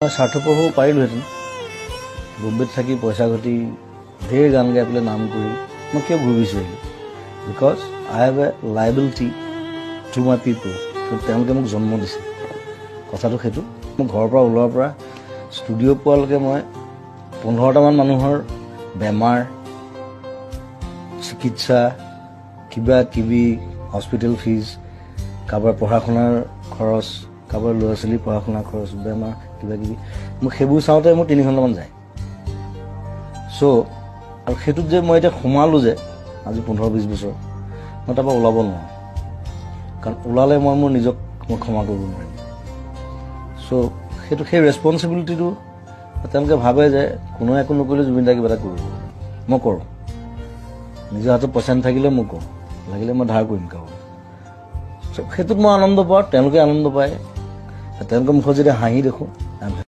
স্বাৰ্থপৰ হ'ব পাৰিলোহেঁতেন বম্বেত থাকি পইচা ঘটি ঢেৰ গান গাই পেলাই নাম কৰি মই কিয় ঘূৰি বিচাৰিলোঁ because I have a liability to my পিপল তেওঁলোকে মোক জন্ম দিছে কথাটো সেইটো মই ঘৰৰ পৰা ওলোৱাৰ পৰা ষ্টুডিঅ' পোৱালৈকে মই 15টামান মানুহৰ বেমাৰ চিকিৎসা কিবা কিবি হস্পিটেল ফিজ কাৰোবাৰ পঢ়া শুনাৰ খৰচ কাৰোবাৰ ল'ৰা ছোৱালীৰ পঢ়া শুনাৰ খৰচ বেমাৰ কিবা কিবি মোক সেইবোৰ চাওঁতে মোৰ 3 ঘণ্টামান যায় চ' আৰু সেইটোত যে মই এতিয়া সোমালোঁ যে আজি 15-20 বছৰ মই তাৰপৰা ওলাব নোৱাৰোঁ কাৰণ ওলালে মই মোৰ নিজক মই ক্ষমা কৰিব নোৱাৰিম চ' সেইটো সেই ৰেছপনচিবিলিটিটো তেওঁলোকে ভাবে যে কোনোৱে একো নকৰিলে জুবিন দাই কিবা এটা কৰিব মই কৰোঁ নিজৰ হাতত পইচা নাথাকিলে মই কৰোঁ লাগিলে মই ধাৰ কৰিম কাৰোবাৰ সেইটোত মই আনন্দ পাওঁ তেওঁলোকে আনন্দ পায় তেওঁলোকৰ মুখত যেতিয়া হাঁহি দেখোঁ